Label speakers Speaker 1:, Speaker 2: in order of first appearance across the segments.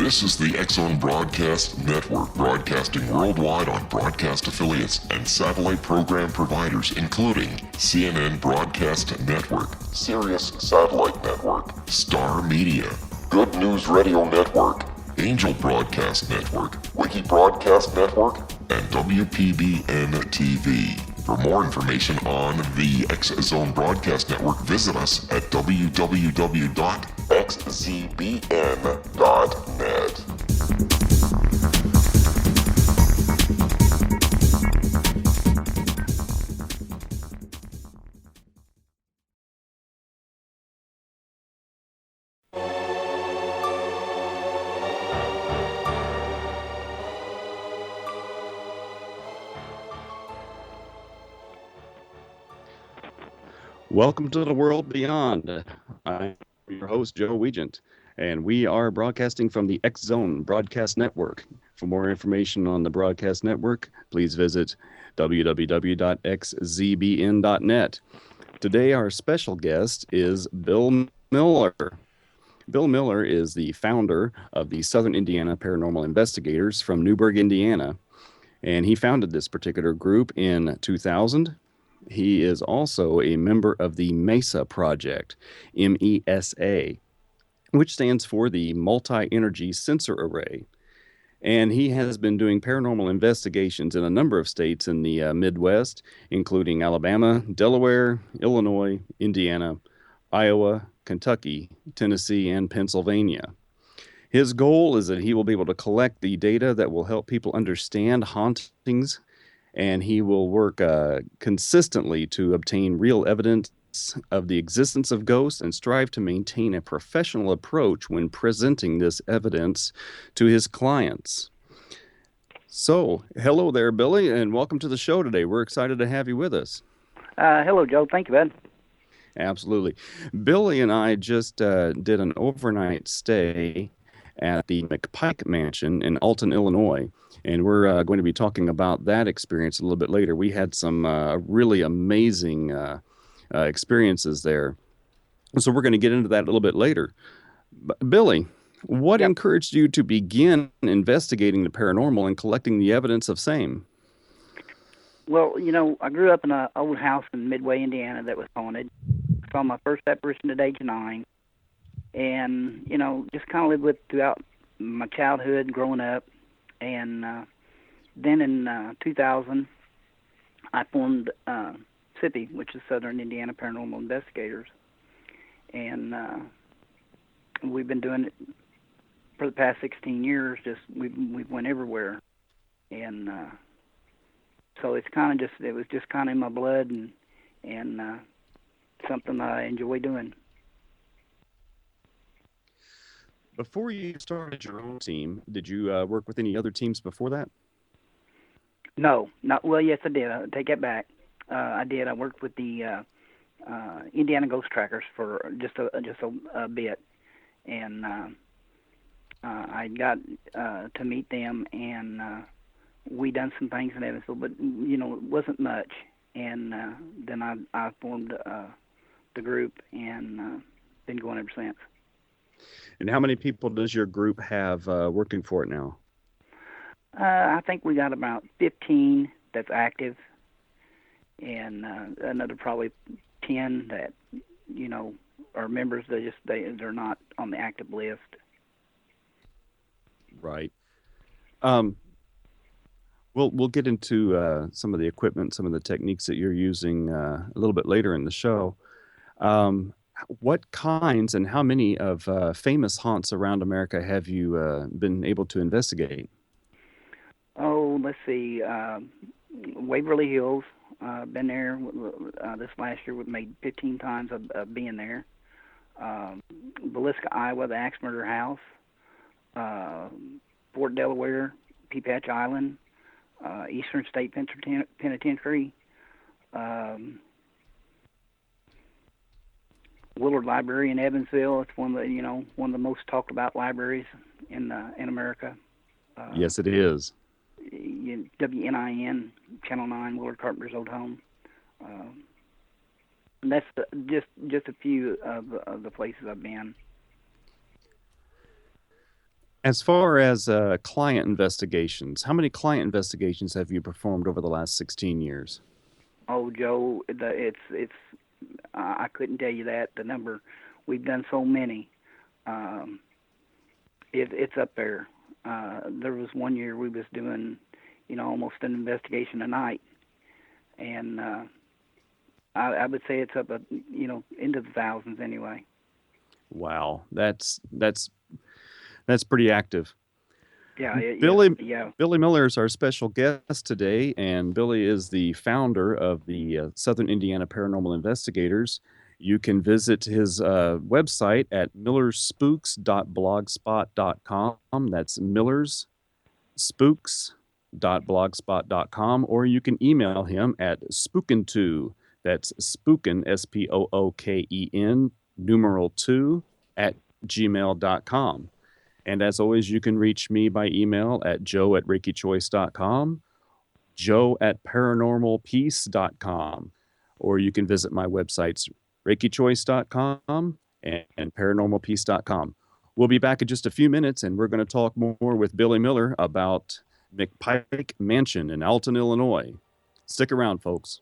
Speaker 1: This is the X-Zone Broadcast Network, broadcasting worldwide on broadcast affiliates and satellite program providers, including CNN Broadcast Network, Sirius Satellite Network, Star Media, Good News Radio Network, Angel Broadcast Network, Wiki Broadcast Network, and WPBN TV. For more information on the X-Zone Broadcast Network, visit us at www.xzbn.net.
Speaker 2: Welcome to the world beyond. I'm your host, Joe Weigant, and we are broadcasting from the X-Zone Broadcast Network. For more information on the broadcast network, please visit www.xzbn.net. Today, our special guest is Bill Miller. Bill Miller is the founder of the Southern Indiana Paranormal Investigators from Newburgh, Indiana, and he founded this particular group in 2000. He is also a member of the MESA Project, MESA, which stands for the Multi-Energy Sensor Array. And he has been doing paranormal investigations in a number of states in the Midwest, including Alabama, Delaware, Illinois, Indiana, Iowa, Kentucky, Tennessee, and Pennsylvania. His goal is that he will be able to collect the data that will help people understand hauntings, and he will work consistently to obtain real evidence of the existence of ghosts and strive to maintain a professional approach when presenting this evidence to his clients. So, hello there, Billy, and welcome to the show today. We're excited to have you with us.
Speaker 3: Hello, Joe. Thank you, bud.
Speaker 2: Absolutely. Billy and I just did an overnight stay at the McPike Mansion in Alton, Illinois. And we're going to be talking about that experience a little bit later. We had some really amazing experiences there. So we're going to get into that a little bit later. Billy, what encouraged you to begin investigating the paranormal and collecting the evidence of same?
Speaker 3: Well, I grew up in an old house in Midway, Indiana that was haunted. Saw my first apparition at age 9. And, just kind of lived with throughout my childhood, growing up. And then in 2000, I formed SIPI, which is Southern Indiana Paranormal Investigators. And we've been doing it for the past 16 years. We've went everywhere. And so it was just kind of in my blood and something that I enjoy doing.
Speaker 2: Before you started your own team, did you work with any other teams before that?
Speaker 3: No, yes, I did. I take that back. I did. I worked with the Indiana Ghost Trackers for just a bit, and I got to meet them, and we done some things in Evansville, but it wasn't much. And then I formed the group, and been going ever since.
Speaker 2: And how many people does your group have working for it now?
Speaker 3: I think we got about 15 that's active, and another probably 10 that are members. They're not on the active list.
Speaker 2: Right. We'll get into some of the equipment, some of the techniques that you're using a little bit later in the show. What kinds and how many of famous haunts around America have you been able to investigate?
Speaker 3: Oh, let's see. Waverly Hills. Been there this last year. We've made 15 times of being there. Villisca, Iowa, the Axe Murder House. Fort Delaware, Peapatch Island. Eastern State Penitentiary. Willard Library in Evansville. It's one of the most talked about libraries in America.
Speaker 2: Yes, it is.
Speaker 3: WNIN, Channel 9, Willard Carpenter's old home. And that's just a few of the places I've been.
Speaker 2: As far as client investigations, how many client investigations have you performed over the last 16 years?
Speaker 3: Oh, Joe, it's I couldn't tell you that the number. We've done so many. Um, it's up there. There was one year we was doing, almost an investigation a night, and I would say it's up, into the thousands anyway.
Speaker 2: Wow, that's pretty active.
Speaker 3: Yeah,
Speaker 2: Billy
Speaker 3: yeah.
Speaker 2: Billy Miller is our special guest today, and Billy is the founder of the Southern Indiana Paranormal Investigators. You can visit his website at millerspooks.blogspot.com. That's millerspooks.blogspot.com, or you can email him at spooken2, that's spooken, spooken, numeral 2, at gmail.com. And as always, you can reach me by email at joe@reikichoice.com, joe@paranormalpeace.com, or you can visit my websites, reikichoice.com and paranormalpeace.com. We'll be back in just a few minutes, and we're going to talk more with Billy Miller about McPike Mansion in Alton, Illinois. Stick around, folks.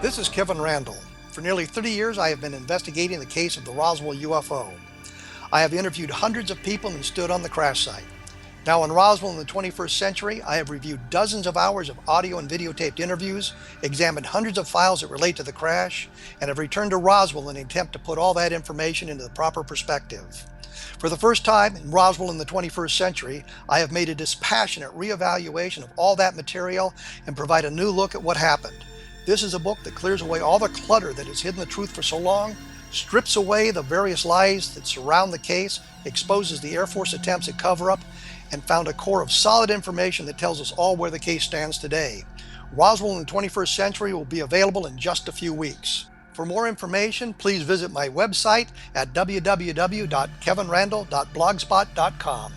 Speaker 4: This is Kevin Randall. For nearly 30 years, I have been investigating the case of the Roswell UFO. I have interviewed hundreds of people and stood on the crash site. Now in Roswell in the 21st century, I have reviewed dozens of hours of audio and videotaped interviews, examined hundreds of files that relate to the crash, and have returned to Roswell in an attempt to put all that information into the proper perspective. For the first time in Roswell in the 21st century, I have made a dispassionate reevaluation of all that material and provide a new look at what happened. This is a book that clears away all the clutter that has hidden the truth for so long, strips away the various lies that surround the case, exposes the Air Force attempts at cover-up, and found a core of solid information that tells us all where the case stands today. Roswell in the 21st century will be available in just a few weeks. For more information, please visit my website at www.kevinrandall.blogspot.com.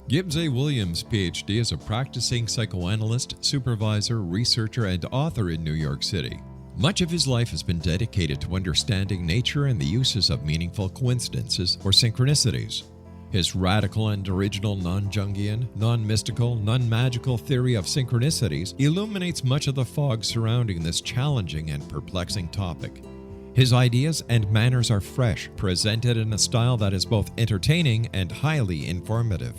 Speaker 5: Gibbs A. Williams, Ph.D., is a practicing psychoanalyst, supervisor, researcher, and author in New York City. Much of his life has been dedicated to understanding nature and the uses of meaningful coincidences or synchronicities. His radical and original non-Jungian, non-mystical, non-magical theory of synchronicities illuminates much of the fog surrounding this challenging and perplexing topic. His ideas and manners are fresh, presented in a style that is both entertaining and highly informative.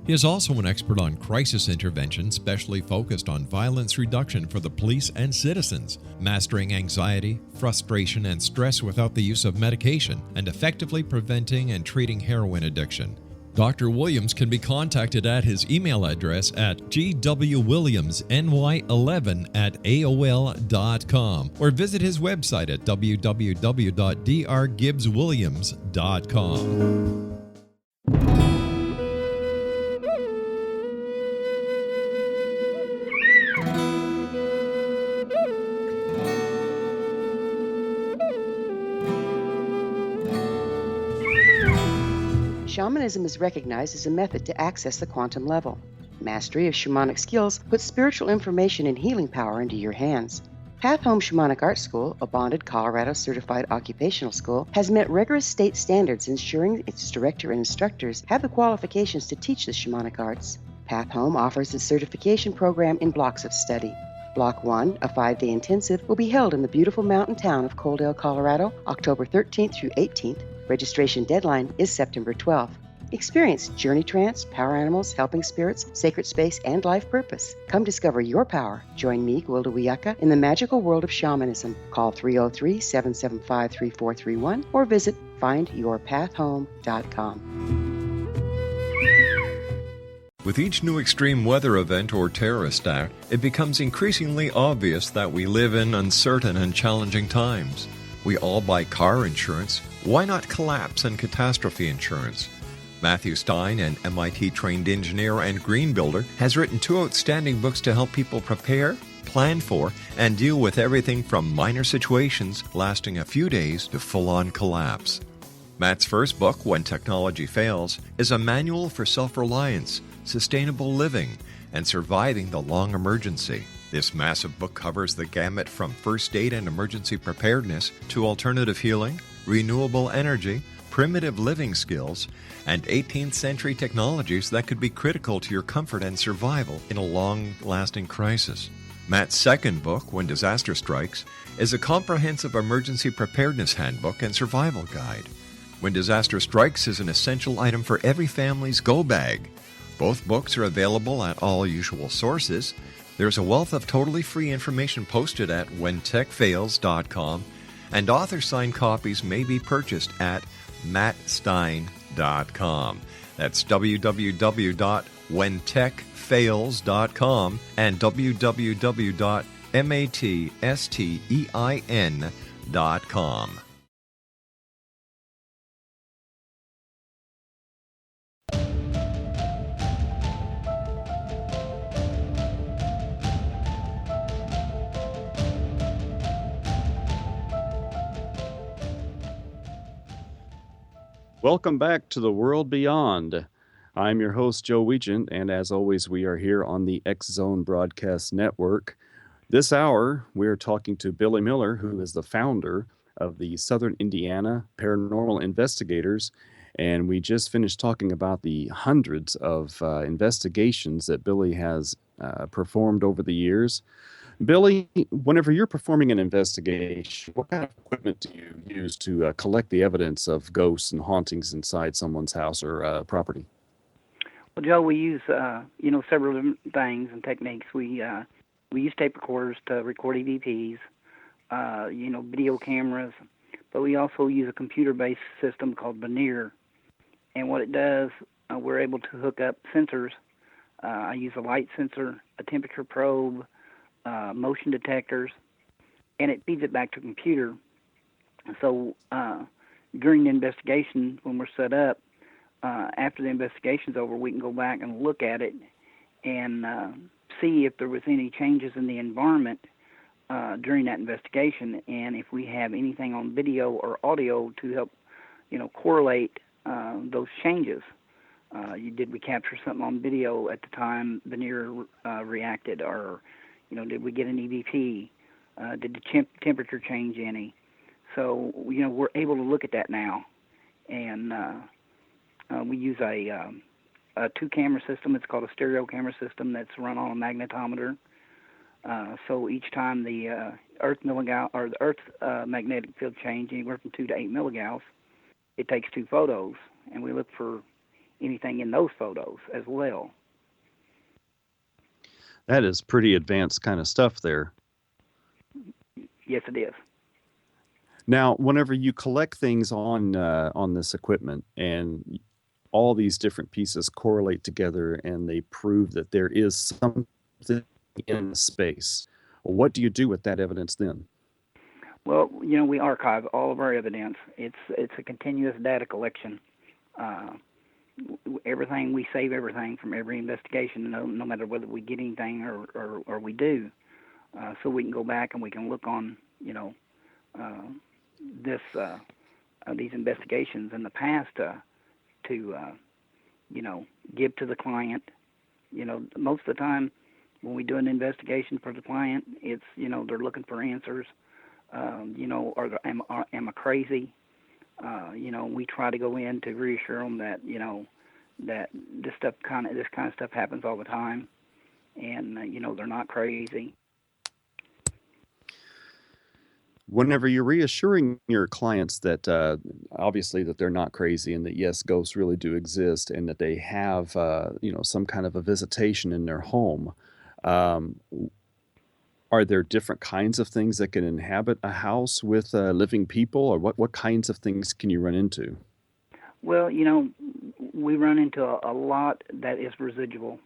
Speaker 5: He is also an expert on crisis intervention specially focused on violence reduction for the police and citizens, mastering anxiety, frustration, and stress without the use of medication, and effectively preventing and treating heroin addiction. Dr. Williams can be contacted at his email address at gwwilliamsny11@aol.com or visit his website at www.drgibbswilliams.com.
Speaker 6: Shamanism is recognized as a method to access the quantum level. Mastery of shamanic skills puts spiritual information and healing power into your hands. Path Home Shamanic Art School, a bonded Colorado certified occupational school, has met rigorous state standards ensuring its director and instructors have the qualifications to teach the shamanic arts. Path Home offers its certification program in blocks of study. Block 1, a 5-day intensive, will be held in the beautiful mountain town of Coaldale, Colorado, October 13th through 18th. Registration deadline is September 12th. Experience Journey Trance, Power Animals, Helping Spirits, Sacred Space, and Life Purpose. Come discover your power. Join me, Gwilda Wiyaka, in the magical world of shamanism. Call 303-775-3431 or visit findyourpathhome.com.
Speaker 5: With each new extreme weather event or terrorist act, it becomes increasingly obvious that we live in uncertain and challenging times. We all buy car insurance. Why not collapse and catastrophe insurance? Matthew Stein, an MIT-trained engineer and green builder, has written 2 outstanding books to help people prepare, plan for, and deal with everything from minor situations lasting a few days to full-on collapse. Matt's first book, When Technology Fails, is a manual for self-reliance, sustainable living, and surviving the long emergency. This massive book covers the gamut from first aid and emergency preparedness to alternative healing, renewable energy, primitive living skills, and 18th century technologies that could be critical to your comfort and survival in a long-lasting crisis. Matt's second book, When Disaster Strikes, is a comprehensive emergency preparedness handbook and survival guide. When Disaster Strikes is an essential item for every family's go bag. Both books are available at all usual sources. There's a wealth of totally free information posted at whentechfails.com, and author-signed copies may be purchased at mattstein.com. That's www.whentechfails.com and www.mattstein.com.
Speaker 2: Welcome back to the World Beyond. I'm your host, Joe Weigant, and as always, we are here on the X Zone Broadcast Network. This hour, we're talking to Billy Miller, who is the founder of the Southern Indiana Paranormal Investigators, and we just finished talking about the hundreds of investigations that Billy has performed over the years. Billy, whenever you're performing an investigation, what kind of equipment do you use to collect the evidence of ghosts and hauntings inside someone's house or property?
Speaker 3: Well, Joe, we use several different things and techniques. We use tape recorders to record EVPs, video cameras, but we also use a computer-based system called Veneer. And what it does, we're able to hook up sensors. I use a light sensor, a temperature probe, motion detectors, and it feeds it back to a computer. So during the investigation, when we're set up, after the investigation's over, we can go back and look at it and see if there was any changes in the environment during that investigation, and if we have anything on video or audio to help, correlate those changes. Did we capture something on video at the time Veneer reacted, or did we get an EVP? Did the temperature change any? So, we're able to look at that now. And we use a 2-camera system. It's called a stereo camera system that's run on a magnetometer. So each time the Earth's magnetic field change anywhere from 2 to 8 milligauss, it takes 2 photos, and we look for anything in those photos as well.
Speaker 2: That is pretty advanced kind of stuff there.
Speaker 3: Yes, it is.
Speaker 2: Now, whenever you collect things on this equipment and all these different pieces correlate together and they prove that there is something in space, what do you do with that evidence then?
Speaker 3: Well, we archive all of our evidence. It's a continuous data collection. Everything, we save everything from every investigation, no matter whether we get anything or we do. So we can go back and we can look on, these investigations in the past to give to the client. Most of the time when we do an investigation for the client, it's, they're looking for answers. Am I crazy? We try to go in to reassure them that, that this kind of stuff happens all the time, and they're not crazy.
Speaker 2: Whenever you're reassuring your clients that obviously that they're not crazy and that yes, ghosts really do exist and that they have some kind of a visitation in their home, um, are there different kinds of things that can inhabit a house with living people, or what kinds of things can you run into?
Speaker 3: Well, we run into a lot that is residual.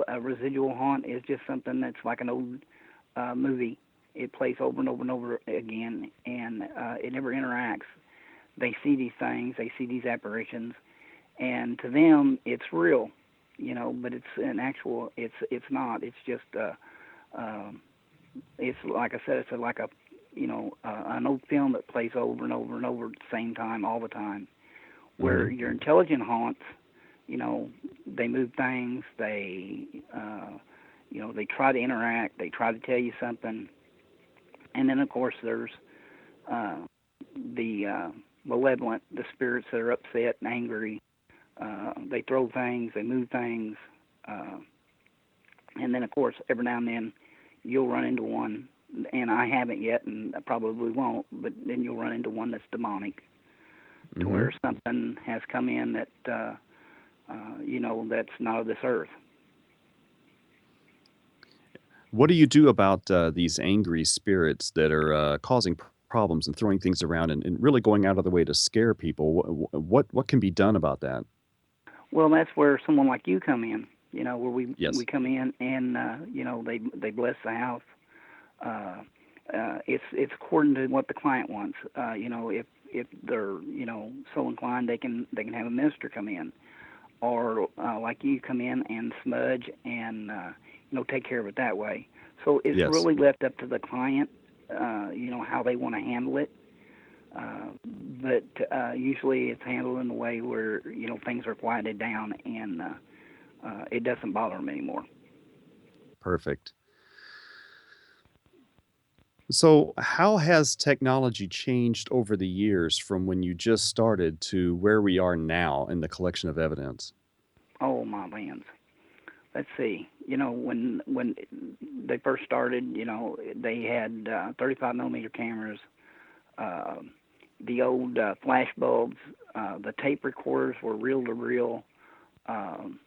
Speaker 3: A residual haunt is just something that's like an old movie. It plays over and over and over again, and it never interacts. They see these things, they see these apparitions, and to them, it's real, but it's an actual. It's not. It's just. It's like I said. It's like a, an old film that plays over and over and over at the same time all the time. Where your intelligent haunts, they move things, they try to interact, they try to tell you something, and then of course there's the malevolent, the spirits that are upset and angry. They throw things, they move things, and then of course every now and then you'll run into one, and I haven't yet, and I probably won't, but then you'll run into one that's demonic. To where something has come in that, that's not of this earth.
Speaker 2: What do you do about these angry spirits that are causing problems and throwing things around and really going out of the way to scare people? What can be done about that?
Speaker 3: Well, that's where someone like you come in. Where we
Speaker 2: Yes.
Speaker 3: we come in and they bless the house. It's according to what the client wants. If they're so inclined, they can have a minister come in, or like you come in and smudge and take care of it that way. So it's
Speaker 2: Yes.
Speaker 3: really left up to the client, how they want to handle it. But usually it's handled in a way where things are quieted down and it doesn't bother them anymore.
Speaker 2: Perfect. So, how has technology changed over the years from when you just started to where we are now in the collection of evidence?
Speaker 3: Oh my lands. Let's see. When they first started, they had 35 millimeter cameras, the old flash bulbs, the tape recorders were reel to reel, and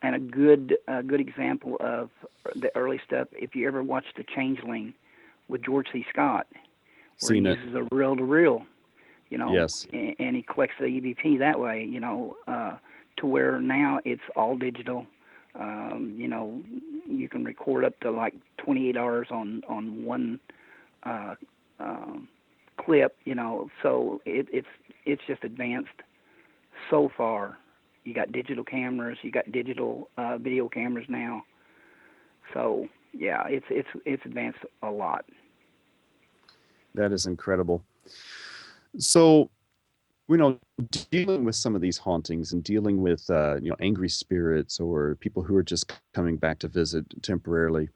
Speaker 3: a good example of the early stuff. If you ever watched The Changeling with George C. Scott, where
Speaker 2: Seen
Speaker 3: he
Speaker 2: it.
Speaker 3: uses a reel to reel,
Speaker 2: Yes.
Speaker 3: and he collects the EVP that way, to where now it's all digital. You can record up to like 28 hours on one clip, so it's just advanced so far. You got digital cameras, you got digital video cameras now, so yeah, it's advanced a lot.
Speaker 2: That is incredible. So, dealing with some of these hauntings and dealing with angry spirits or people who are just coming back to visit temporarily,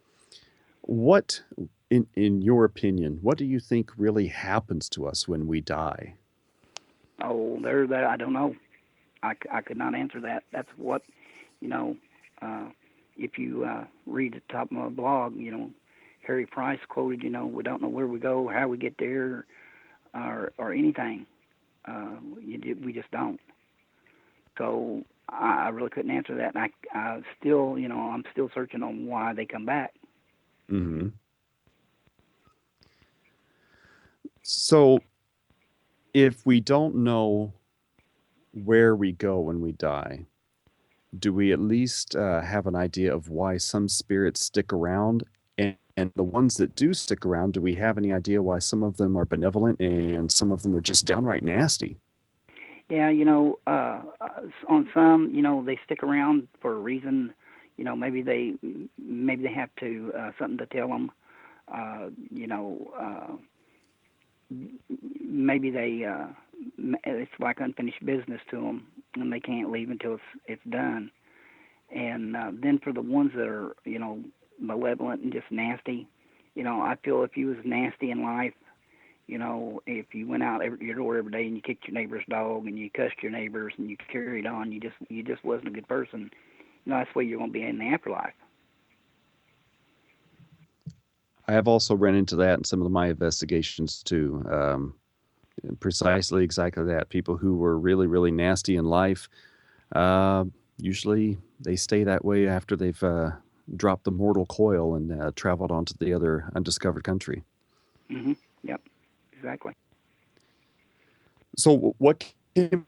Speaker 2: what in your opinion, what do you think really happens to us when we die?
Speaker 3: Oh, there's that. I don't know. I could not answer that. That's what, if you read the top of my blog, Harry Price quoted, we don't know where we go, how we get there, or anything. We just don't. So I really couldn't answer that. And I still, I'm still searching on why they come back.
Speaker 2: Hmm. So, if we don't know where we go when we die, do we at least have an idea of why some spirits stick around? And the ones that do stick around, do we have any idea why some of them are benevolent and some of them are just downright nasty?
Speaker 3: Yeah, on some, they stick around for a reason. Maybe they have to something to tell them. Maybe it's like unfinished business to them, and they can't leave until it's done. And then for the ones that are, malevolent and just nasty, I feel if you was nasty in life, if you went out your door every day and you kicked your neighbor's dog and you cussed your neighbors and you carried on, you just wasn't a good person. That's where you're going to be in the afterlife.
Speaker 2: I have also run into that in some of my investigations too. Precisely exactly that. People who were really, really nasty in life, uh, usually they stay that way after they've dropped the mortal coil and traveled on to the other undiscovered country.
Speaker 3: Mhm. Yep. Exactly.
Speaker 2: So, what came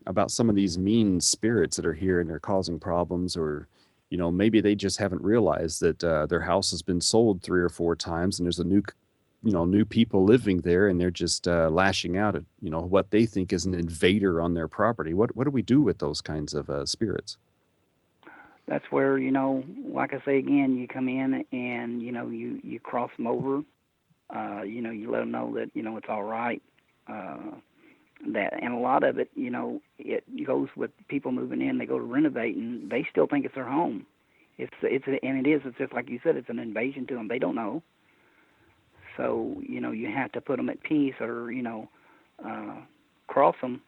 Speaker 2: about some of these mean spirits that are here and they're causing problems, or maybe they just haven't realized that their house has been sold 3 or 4 times, and there's a new people living there, and they're just lashing out at what they think is an invader on their property. What do we do with those kinds of spirits?
Speaker 3: That's where, like I say again, you come in and you cross them over. You let them know that it's all right. And a lot of it, it goes with people moving in. They go to renovate, and they still think it's their home. And it is. It's just like you said. It's an invasion to them. They don't know. So you have to put them at peace, or cross them.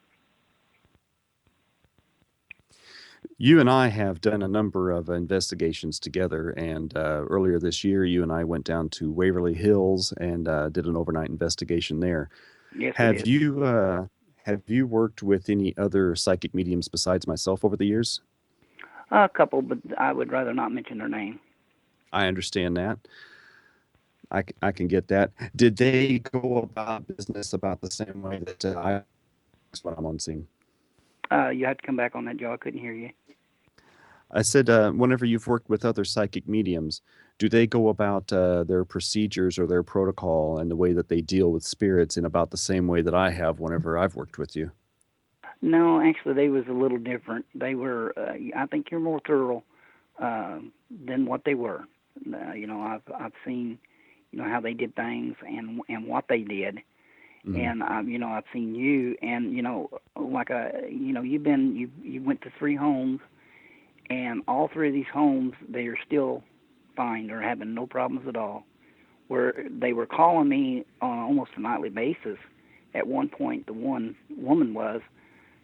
Speaker 2: You and I have done a number of investigations together, and earlier this year, you and I went down to Waverly Hills and did an overnight investigation there.
Speaker 3: Yes, we
Speaker 2: Have
Speaker 3: did.
Speaker 2: you worked with any other psychic mediums besides myself over the years?
Speaker 3: A couple, but I would rather not mention their name.
Speaker 2: I understand that. I can get that. Did they go about business about the same way that that's what I'm on scene?
Speaker 3: You have to come back on that, Joe. I couldn't hear you.
Speaker 2: I said, whenever you've worked with other psychic mediums, do they go about their procedures or their protocol and the way that they deal with spirits in about the same way that I have whenever I've worked with you?
Speaker 3: No, actually, they was a little different. They were, I think you're more thorough than what they were. I've seen, how they did things and what they did.
Speaker 2: Mhm.
Speaker 3: And I've seen you, and you went to 3 homes, and all 3 of these homes they are still fine. They're having no problems at all. Where they were calling me on almost a nightly basis. At one point, the one woman was,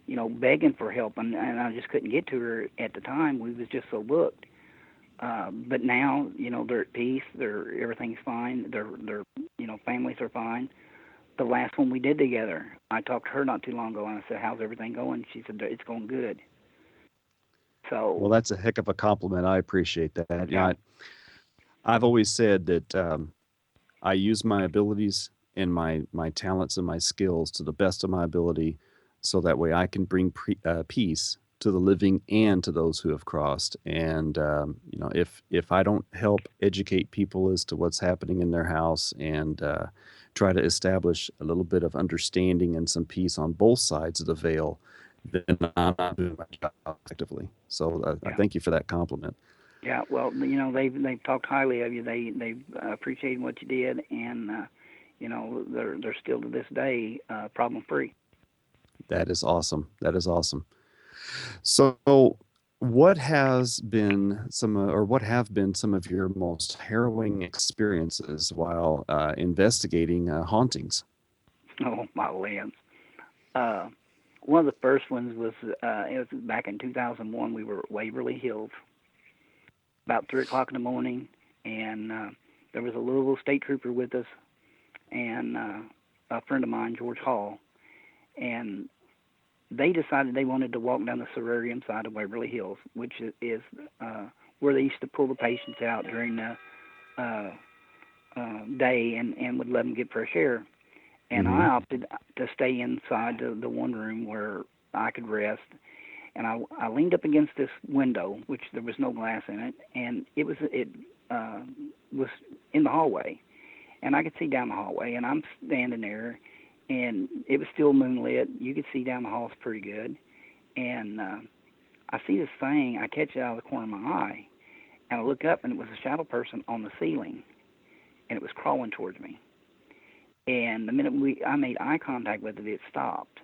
Speaker 3: begging for help, and I just couldn't get to her at the time. We was just so booked. But now, they're at peace. Everything's fine. Their families are fine. The last one we did together, I talked to her not too long ago, and I said, "How's everything going?" She said, "It's going good." So,
Speaker 2: Well, that's a heck of a compliment. I appreciate that.
Speaker 3: yeah,
Speaker 2: I've always said that I use my abilities and my talents and my skills to the best of my ability, so that way I can bring peace to the living and to those who have crossed. And if I don't help educate people as to what's happening in their house and try to establish a little bit of understanding and some peace on both sides of the veil, then I'm not doing my job effectively. So I
Speaker 3: yeah.
Speaker 2: thank you for that compliment.
Speaker 3: Yeah, well, they've talked highly of you. They appreciated what you did, and they're still to this day problem free.
Speaker 2: That is awesome. That is awesome. So, what have been some of your most harrowing experiences while investigating hauntings?
Speaker 3: Oh my lands! Uh, One of the first ones was it was back in 2001. We were at Waverly Hills, about 3 o'clock in the morning, and there was a Louisville state trooper with us, and a friend of mine, George Hall, and they decided they wanted to walk down the Sorarium side of Waverly Hills, which is where they used to pull the patients out during the day and would let them get fresh air. And
Speaker 2: Hmm.
Speaker 3: I opted to stay inside the one room where I could rest. And I leaned up against this window, which there was no glass in it, and it was in the hallway, and I could see down the hallway, and I'm standing there, and it was still moonlit. You could see down the halls pretty good, and I see this thing. I catch it out of the corner of my eye, and I look up, and it was a shadow person on the ceiling, and it was crawling towards me. And the minute I made eye contact with it, it stopped.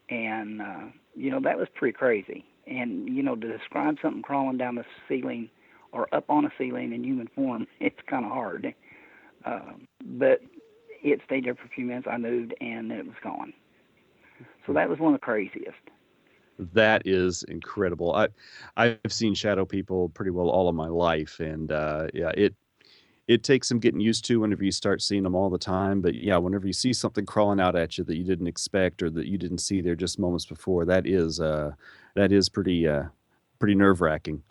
Speaker 3: And that was pretty crazy. And to describe something crawling down the ceiling or up on a ceiling in human form, it's kind of hard. But it stayed there for a few minutes. I moved, and then it was gone. So that was one of the craziest.
Speaker 2: That is incredible. I've seen shadow people pretty well all of my life, and yeah, it takes some getting used to whenever you start seeing them all the time. But yeah, whenever you see something crawling out at you that you didn't expect or that you didn't see there just moments before, that is pretty nerve-wracking.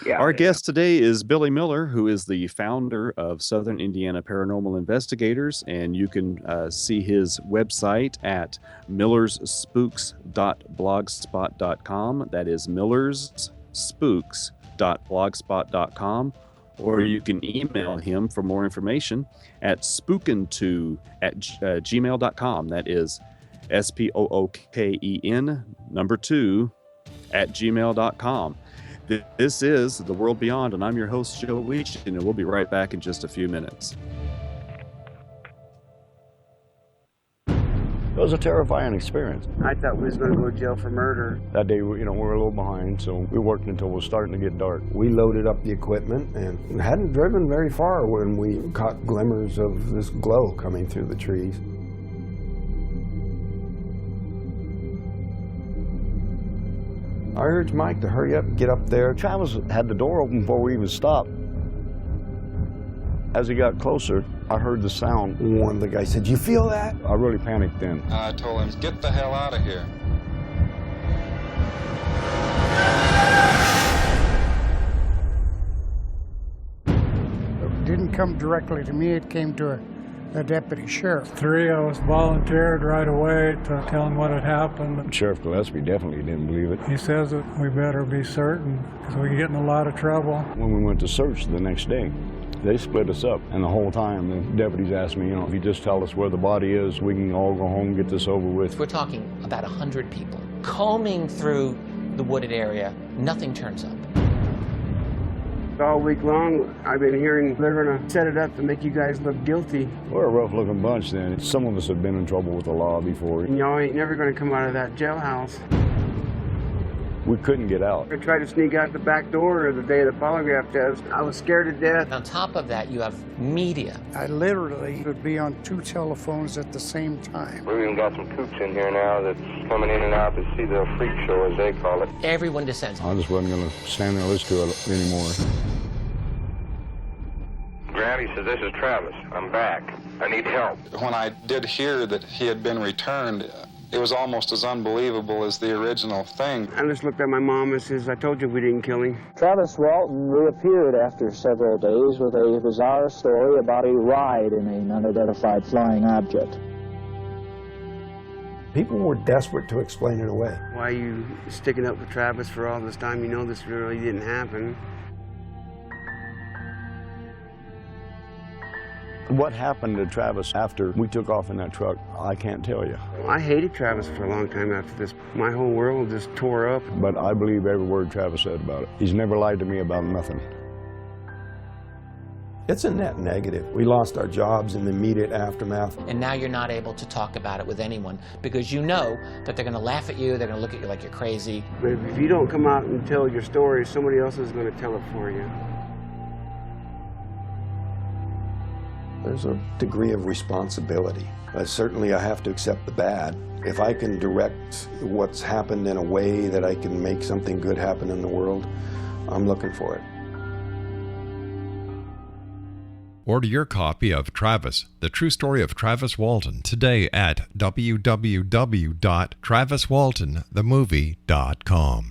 Speaker 3: Yeah.
Speaker 2: Our guest today is Billy Miller, who is the founder of Southern Indiana Paranormal Investigators, and you can see his website at millerspooks.blogspot.com. That is millerspooks.blogspot.com. Or you can email him for more information at spooken2@gmail.com. That is spooken2@gmail.com. This is The World Beyond, and I'm your host, Joe Weech, and we'll be right back in just a few minutes.
Speaker 7: It was a terrifying experience.
Speaker 8: I thought we was going to go to jail for murder.
Speaker 7: That day, we were a little behind, so we worked until it was starting to get dark.
Speaker 9: We loaded up the equipment and hadn't driven very far when we caught glimmers of this glow coming through the trees. I urged Mike to hurry up and get up there.
Speaker 7: Travis had the door open before we even stopped. As he got closer, I heard the sound.
Speaker 9: One of the guys said, "You feel that?"
Speaker 7: I really panicked then.
Speaker 10: I told him, "Get the hell out of here."
Speaker 11: It didn't come directly to me, it came to a deputy sheriff. Three of us volunteered right away to tell him what had happened.
Speaker 7: Sheriff Gillespie definitely didn't believe it.
Speaker 11: He says that we better be certain because we can get in a lot of trouble.
Speaker 7: When we went to search the next day, they split us up, and the whole time the deputies asked me, if you just tell us where the body is, we can all go home and get this over with.
Speaker 12: We're talking about 100 people combing through the wooded area. Nothing turns up.
Speaker 8: All week long, I've been hearing they're going to set it up to make you guys look guilty.
Speaker 7: We're a rough-looking bunch then. Some of us have been in trouble with the law before.
Speaker 8: And y'all ain't never going to come out of that jailhouse.
Speaker 7: We couldn't get out.
Speaker 8: I tried to sneak out the back door the day of the polygraph test. I was scared to death.
Speaker 12: On top of that, you have media.
Speaker 11: I literally would be on two telephones at the same time.
Speaker 10: We've even got some coops in here now that's coming in and out to see the freak show, as they call it.
Speaker 12: Everyone descends.
Speaker 7: I just wasn't going to stand there and listen to it anymore.
Speaker 10: Granny says, "This is Travis. I'm back. I need help." When I did hear that he had been returned, it was almost as unbelievable as the original thing.
Speaker 8: I just looked at my mom and says, "I told you we didn't kill him."
Speaker 13: Travis Walton reappeared after several days with a bizarre story about a ride in an unidentified flying object.
Speaker 9: People were desperate to explain it away.
Speaker 8: Why are you sticking up for Travis for all this time? You know this really didn't happen.
Speaker 7: What happened to Travis after we took off in that truck, I can't tell you.
Speaker 8: I hated Travis for a long time after this. My whole world just tore up.
Speaker 7: But I believe every word Travis said about it. He's never lied to me about nothing.
Speaker 9: It's a net negative. We lost our jobs in the immediate aftermath.
Speaker 12: And now you're not able to talk about it with anyone because you know that they're going to laugh at you, they're going to look at you like you're crazy.
Speaker 8: But if you don't come out and tell your story, somebody else is going to tell it for you.
Speaker 9: There's a degree of responsibility. Certainly I have to accept the bad. If I can direct what's happened in a way that I can make something good happen in the world, I'm looking for it.
Speaker 5: Order your copy of Travis, The True Story of Travis Walton, today at www.traviswaltonthemovie.com.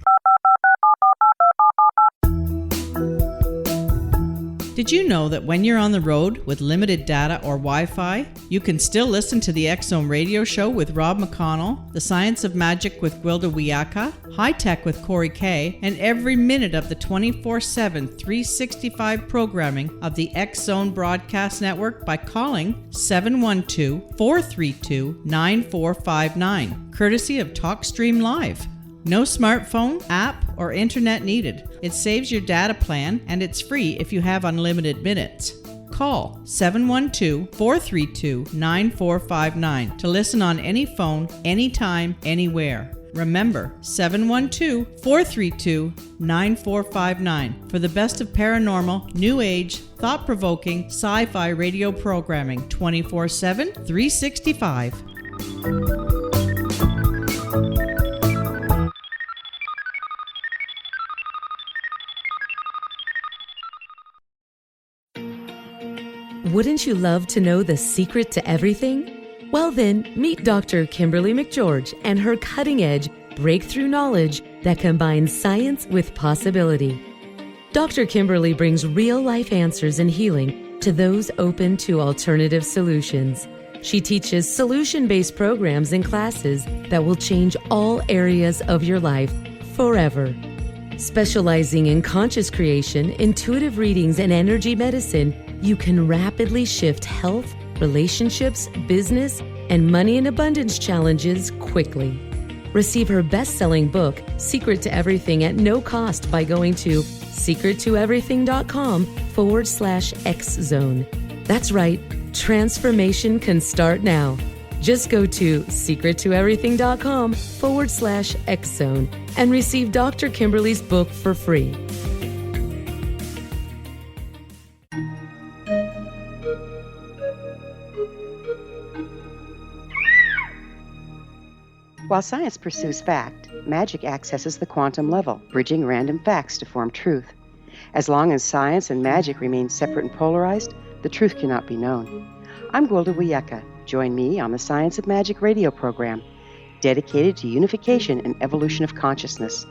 Speaker 14: Did you know that when you're on the road with limited data or Wi-Fi, you can still listen to the X-Zone Radio Show with Rob McConnell, The Science of Magic with Gwilda Wiyaka, High Tech with Corey Kay, and every minute of the 24/7, 365 programming of the X-Zone Broadcast Network by calling 712-432-9459, courtesy of TalkStream Live. No smartphone, app, or internet needed. It saves your data plan, and it's free if you have unlimited minutes. Call 712-432-9459 to listen on any phone, anytime, anywhere. Remember, 712-432-9459 for the best of paranormal, new age, thought-provoking, sci-fi radio programming 24/7, 365.
Speaker 15: Wouldn't you love to know the secret to everything? Well then, meet Dr. Kimberly McGeorge and her cutting-edge breakthrough knowledge that combines science with possibility. Dr. Kimberly brings real-life answers and healing to those open to alternative solutions. She teaches solution-based programs and classes that will change all areas of your life forever. Specializing in conscious creation, intuitive readings, and energy medicine, you can rapidly shift health, relationships, business, and money and abundance challenges quickly. Receive her best-selling book, Secret to Everything, at no cost by going to secrettoeverything.com/X-Zone. That's right, transformation can start now. Just go to secrettoeverything.com/X-Zone and receive Dr. Kimberly's book for free.
Speaker 6: While science pursues fact, magic accesses the quantum level, bridging random facts to form truth. As long as science and magic remain separate and polarized, the truth cannot be known. I'm Gwilda Wiyaka. Join me on the Science of Magic radio program, dedicated to unification and evolution of consciousness.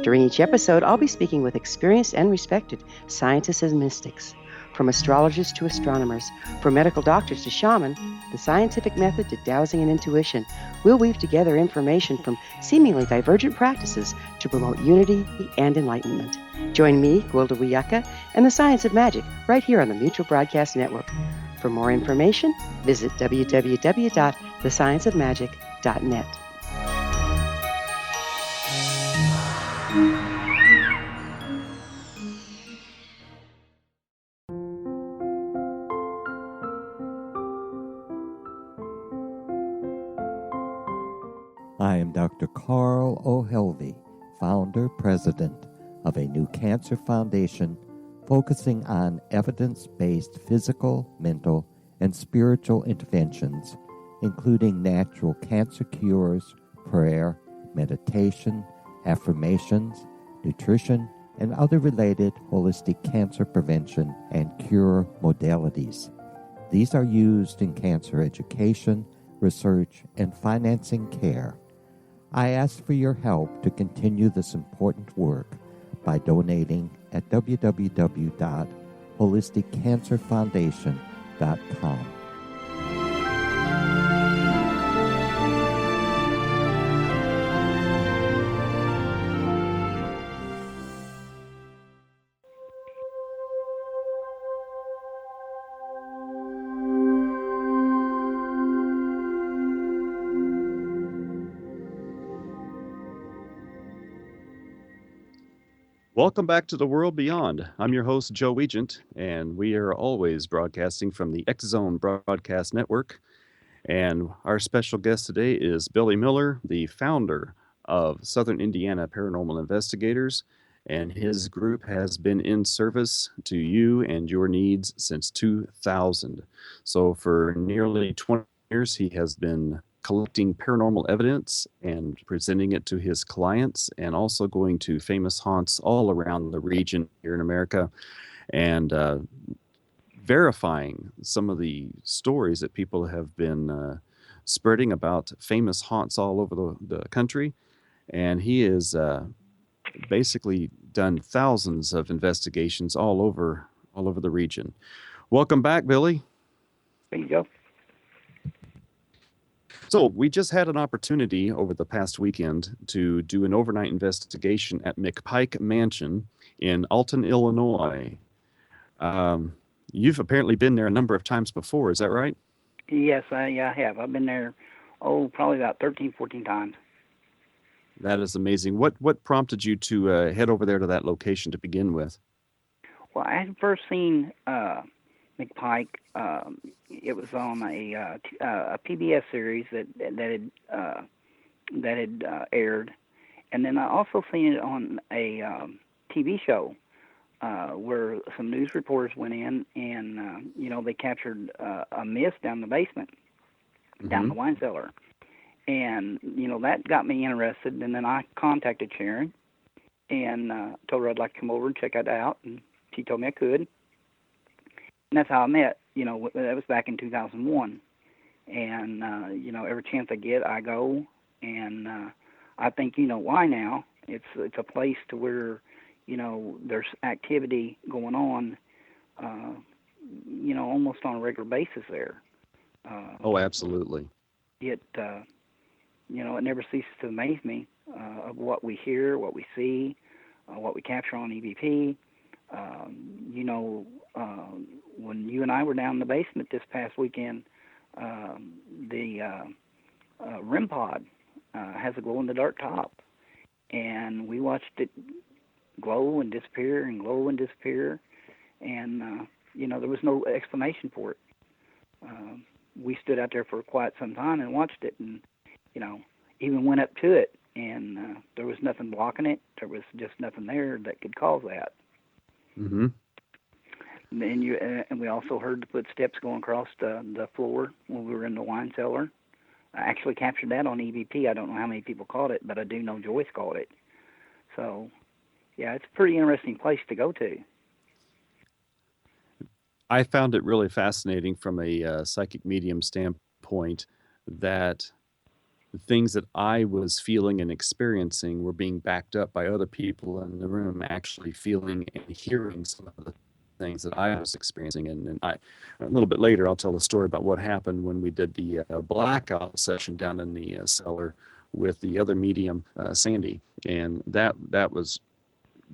Speaker 6: During each episode, I'll be speaking with experienced and respected scientists and mystics. From astrologers to astronomers, from medical doctors to shaman, the scientific method to dowsing and intuition, we'll weave together information from seemingly divergent practices to promote unity and enlightenment. Join me, Gwilda Wiyaka, and the Science of Magic right here on the Mutual Broadcast Network. For more information, visit www.thescienceofmagic.net.
Speaker 16: I am Dr. Carl O'Helvey, founder, president of a new cancer foundation focusing on evidence-based physical, mental, and spiritual interventions, including natural cancer cures, prayer, meditation, affirmations, nutrition, and other related holistic cancer prevention and cure modalities. These are used in cancer education, research, and financing care. I ask for your help to continue this important work by donating at www.holisticcancerfoundation.com.
Speaker 2: Welcome back to the World Beyond. I'm your host, Joe Weigant, and we are always broadcasting from the X-Zone Broadcast Network. And our special guest today is Billy Miller, the founder of Southern Indiana Paranormal Investigators, and his group has been in service to you and your needs since 2000. So for nearly 20 years, he has been collecting paranormal evidence and presenting it to his clients, and also going to famous haunts all around the region here in America and verifying some of the stories that people have been spreading about famous haunts all over the country. And he has basically done thousands of investigations all over the region. Welcome back, Billy.
Speaker 3: There you go.
Speaker 2: So we just had an opportunity over the past weekend to do an overnight investigation at McPike Mansion in Alton, Illinois. You've apparently been there a number of times before, is that right?
Speaker 3: Yes, I have. I've been there, probably about 13, 14 times.
Speaker 2: That is amazing. What prompted you to head over there to that location to begin with?
Speaker 3: Well, I had first seen McPike. It was on a PBS series that had aired, and then I also seen it on a TV show where some news reporters went in and they captured a mist down the basement, down the wine cellar, and that got me interested. And then I contacted Sharon and told her I'd like to come over and check it out, and she told me I could. And that's how I met. That was back in 2001. And every chance I get, I go. And I think why now. It's a place to where there's activity going on. Almost on a regular basis there.
Speaker 2: Oh, absolutely.
Speaker 3: It never ceases to amaze me of what we hear, what we see, what we capture on EVP. When you and I were down in the basement this past weekend, the REM pod has a glow-in-the-dark top, and we watched it glow and disappear and glow and disappear, and there was no explanation for it. We stood out there for quite some time and watched it, and even went up to it, and there was nothing blocking it. There was just nothing there that could cause that.
Speaker 2: Mm-hmm.
Speaker 3: And we also heard the footsteps going across the floor when we were in the wine cellar. I actually captured that on EVP. I don't know how many people caught it, but I do know Joyce caught it. So, yeah, it's a pretty interesting place to go to.
Speaker 2: I found it really fascinating from a psychic medium standpoint that the things that I was feeling and experiencing were being backed up by other people in the room actually feeling and hearing some of the things that I was experiencing. And a little bit later, I'll tell a story about what happened when we did the blackout session down in the cellar with the other medium, Sandy. And that was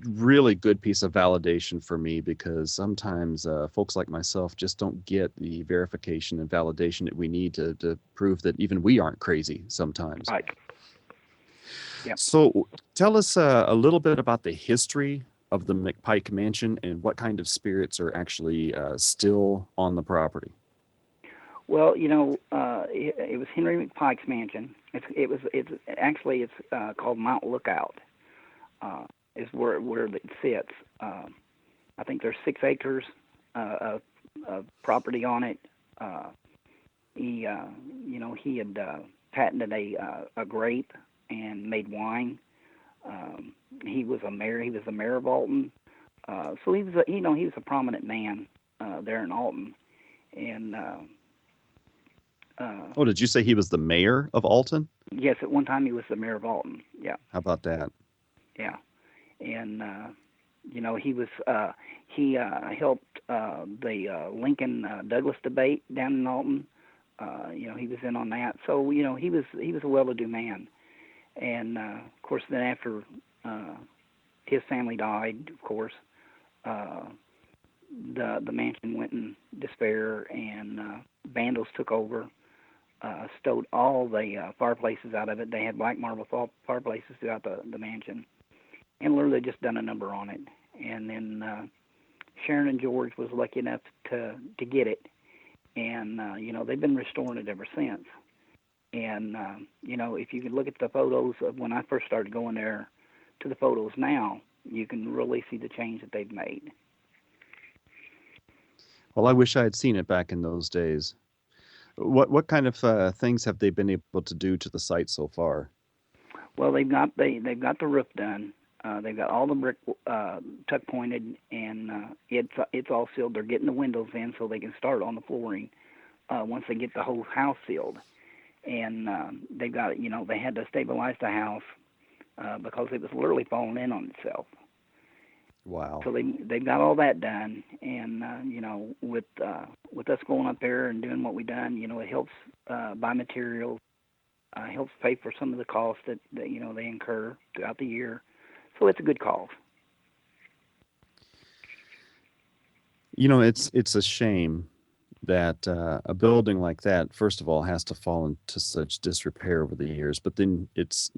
Speaker 2: really good piece of validation for me, because sometimes folks like myself just don't get the verification and validation that we need to prove that even we aren't crazy sometimes.
Speaker 3: Right. Yep.
Speaker 2: So tell us a little bit about the history of the McPike Mansion and what kind of spirits are actually still on the property.
Speaker 3: Well, it was Henry McPike's mansion. It's called Mount Lookout. Is where it sits. I think there's 6 acres of property on it. He had patented a grape and made wine. He was a mayor. He was the mayor of Alton. So he was a prominent man there in Alton. And
Speaker 2: did you say he was the mayor of Alton?
Speaker 3: Yes, at one time he was the mayor of Alton. Yeah.
Speaker 2: How about that?
Speaker 3: Yeah. And he helped the Lincoln Douglas debate down in Alton. He was in on that. So he was a well-to-do man. And of course, then after his family died, of course, the mansion went in despair, and vandals took over, stole all the fireplaces out of it. They had black marble fireplaces throughout the mansion. And literally just done a number on it. And then Sharon and George was lucky enough to get it. And, they've been restoring it ever since. And, if you can look at the photos of when I first started going there to the photos now, you can really see the change that they've made.
Speaker 2: Well, I wish I had seen it back in those days. What kind of things have they been able to do to the site so far?
Speaker 3: Well, they've got the roof done. They've got all the brick tuck pointed, and it's all sealed. They're getting the windows in so they can start on the flooring once they get the whole house sealed. And they've got they had to stabilize the house because it was literally falling in on itself.
Speaker 2: Wow.
Speaker 3: So they've got all that done, and with us going up there and doing what we done, it helps buy materials, helps pay for some of the costs that they incur throughout the year. So it's a good cause.
Speaker 2: It's a shame that a building like that, first of all, has to fall into such disrepair over the years, but then its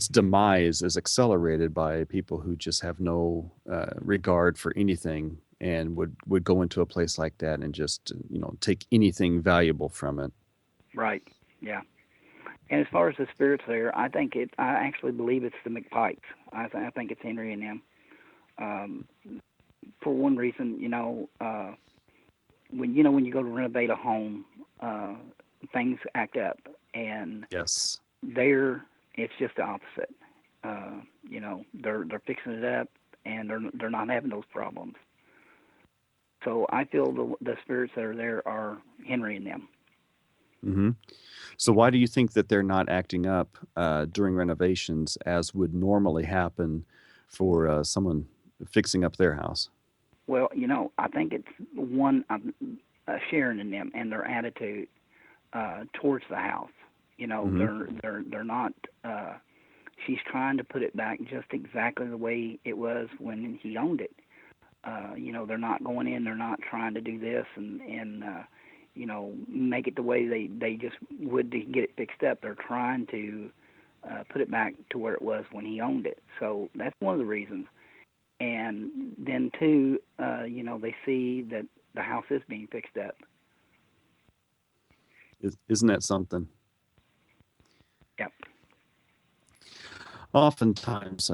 Speaker 2: demise is accelerated by people who just have no regard for anything and would go into a place like that and just take anything valuable from it.
Speaker 3: Right. Yeah. And as far as the spirits there, I actually believe it's the McPikes. I think it's Henry and them. For one reason, when you go to renovate a home, things act up, and
Speaker 2: yes,
Speaker 3: there it's just the opposite. They're fixing it up, and they're not having those problems. So I feel the spirits that are there are Henry and them.
Speaker 2: Hmm. So why do you think that they're not acting up during renovations as would normally happen for someone fixing up their house?
Speaker 3: Well, I think it's one Sharon and them and their attitude towards the house. They're not. She's trying to put it back just exactly the way it was when he owned it. They're not going in. They're not trying to do this and make it the way they just would to get it fixed up. They're trying to put it back to where it was when he owned it. So that's one of the reasons. And then two, they see that the house is being fixed up.
Speaker 2: Isn't that something?
Speaker 3: Yep.
Speaker 2: Oftentimes,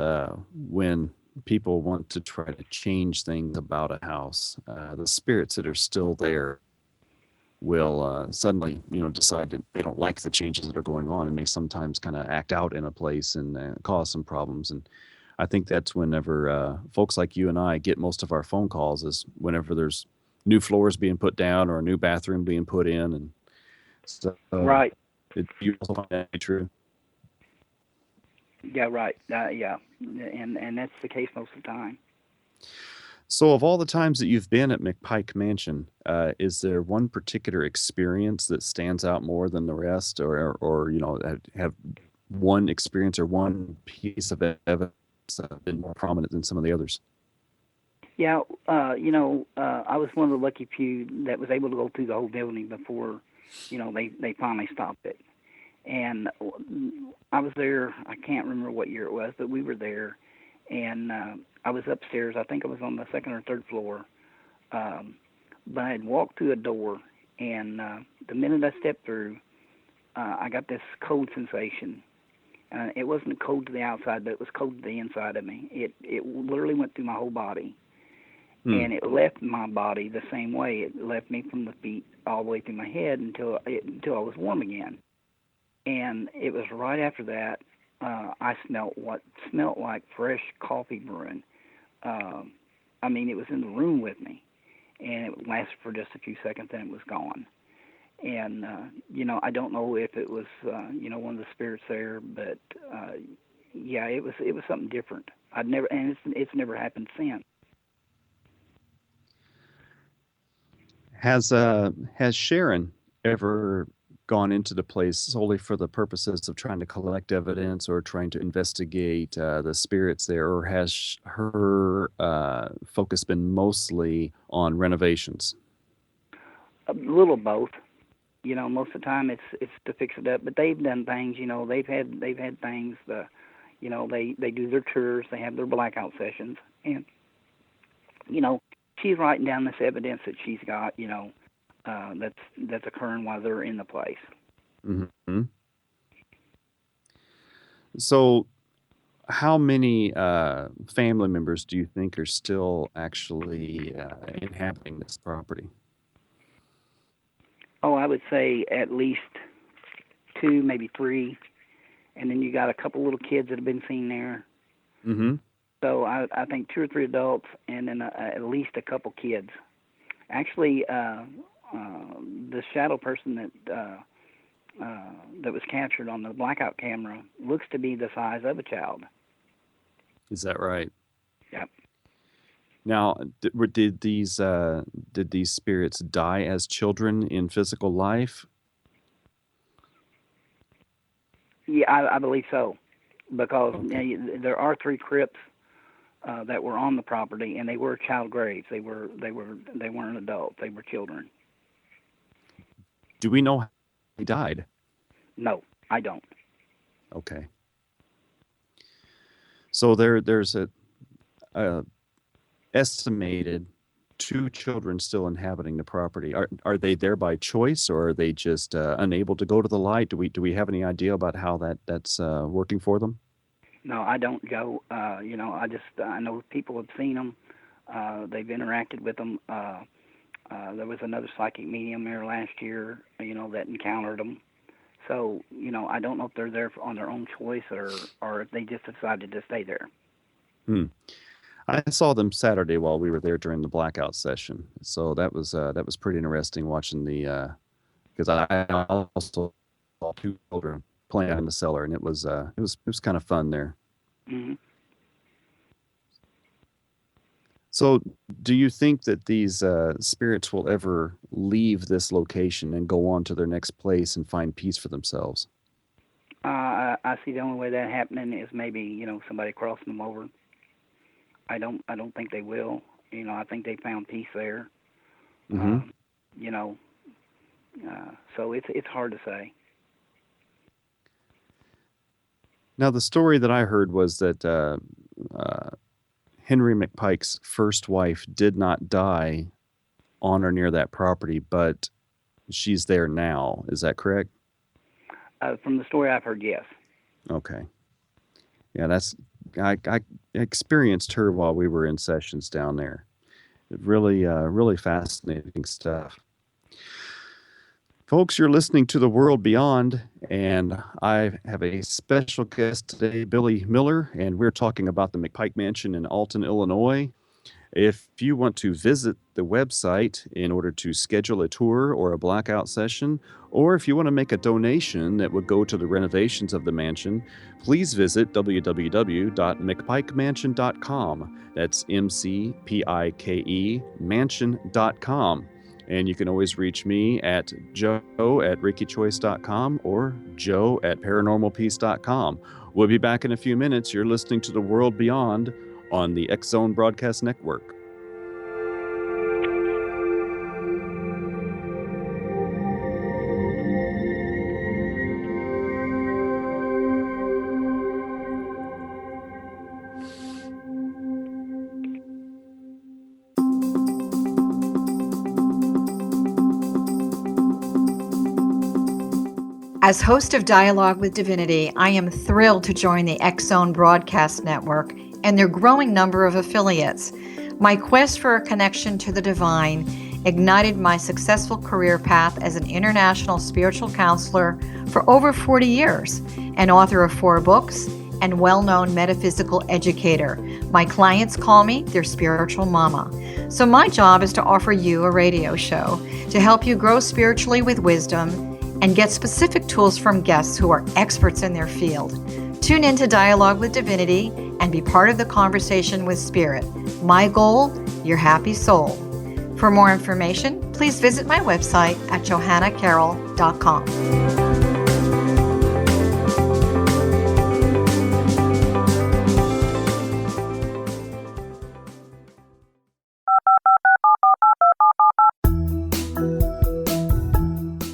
Speaker 2: when people want to try to change things about a house, the spirits that are still there will suddenly, decide that they don't like the changes that are going on, and they sometimes kind of act out in a place and cause some problems. And I think that's whenever folks like you and I get most of our phone calls, is whenever there's new floors being put down or a new bathroom being put in, and so
Speaker 3: Right.
Speaker 2: You also find that to be true.
Speaker 3: Yeah, right. Yeah, and that's the case most of the time.
Speaker 2: So, of all the times that you've been at McPike Mansion, is there one particular experience that stands out more than the rest, or have one experience or one piece of evidence been more prominent than some of the others?
Speaker 3: Yeah, I was one of the lucky few that was able to go through the whole building before, they finally stopped it. And I was there, I can't remember what year it was, but we were there. And I was upstairs, I think I was on the second or third floor. But I had walked through a door, and the minute I stepped through, I got this cold sensation. It wasn't cold to the outside, but it was cold to the inside of me. It literally went through my whole body. And it left my body the same way. It left me from the feet all the way through my head until I was warm again. And it was right after that I smelled what smelled like fresh coffee brewing. It was in the room with me, and it lasted for just a few seconds, and it was gone. And I don't know if it was one of the spirits there, but it was something different. It's never happened since.
Speaker 2: Has Sharon ever gone into the place solely for the purposes of trying to collect evidence or trying to investigate the spirits there, or has her focus been mostly on renovations?
Speaker 3: A little both. Most of the time it's to fix it up, but they've done things. They've had things. They do their tours. They have their blackout sessions, and she's writing down this evidence that she's got. That's occurring while they're in the place.
Speaker 2: Mm-hmm. So, how many family members do you think are still actually inhabiting this property?
Speaker 3: Oh, I would say at least 2, maybe 3, and then you got a couple little kids that have been seen there.
Speaker 2: Mm-hmm.
Speaker 3: So I think 2 or 3 adults, and then at least a couple kids. Actually, the shadow person that was captured on the blackout camera looks to be the size of a child.
Speaker 2: Is that right?
Speaker 3: Yep.
Speaker 2: Now, did these spirits die as children in physical life?
Speaker 3: Yeah, I believe so, because there are 3 crypts that were on the property, and they were child graves. They weren't adults. They were children.
Speaker 2: Do we know how he died?
Speaker 3: No, I don't.
Speaker 2: Okay. So there's a estimated 2 children still inhabiting the property. Are they there by choice, or are they just unable to go to the light? Do we have any idea about how that's working for them?
Speaker 3: No, I don't, Joe. I know people have seen them. They've interacted with them. There was another psychic medium there last year, that encountered them. So, I don't know if they're there on their own choice or if they just decided to stay there.
Speaker 2: I saw them Saturday while we were there during the blackout session. So that was pretty interesting watching the because I also saw two children playing in the cellar, and it was kind of fun there.
Speaker 3: Mm-hmm.
Speaker 2: So, do you think that these spirits will ever leave this location and go on to their next place and find peace for themselves?
Speaker 3: I see the only way that happening is maybe somebody crossing them over. I don't think they will. I think they found peace there.
Speaker 2: Mm-hmm.
Speaker 3: So it's hard to say.
Speaker 2: Now, the story that I heard was that Henry McPike's first wife did not die on or near that property, but she's there now. Is that correct?
Speaker 3: From the story I've heard, yes.
Speaker 2: Okay. Yeah, I experienced her while we were in sessions down there. Really fascinating stuff. Folks, you're listening to The World Beyond, and I have a special guest today, Billy Miller, and we're talking about the McPike Mansion in Alton, Illinois. If you want to visit the website in order to schedule a tour or a blackout session, or if you want to make a donation that would go to the renovations of the mansion, please visit www.mcpikemansion.com. That's MCPIKE mansion.com. And you can always reach me at joe@RickyChoice.com or joe@ParanormalPeace.com. We'll be back in a few minutes. You're listening to The World Beyond on the X Zone Broadcast Network.
Speaker 17: As host of Dialogue with Divinity, I am thrilled to join the X Zone Broadcast Network and their growing number of affiliates. My quest for a connection to the divine ignited my successful career path as an international spiritual counselor for over 40 years, an author of 4 books, and well-known metaphysical educator. My clients call me their spiritual mama. So my job is to offer you a radio show to help you grow spiritually with wisdom and get specific tools from guests who are experts in their field. Tune in to Dialogue with Divinity and be part of the conversation with Spirit. My goal, your happy soul. For more information, please visit my website at johannacarroll.com.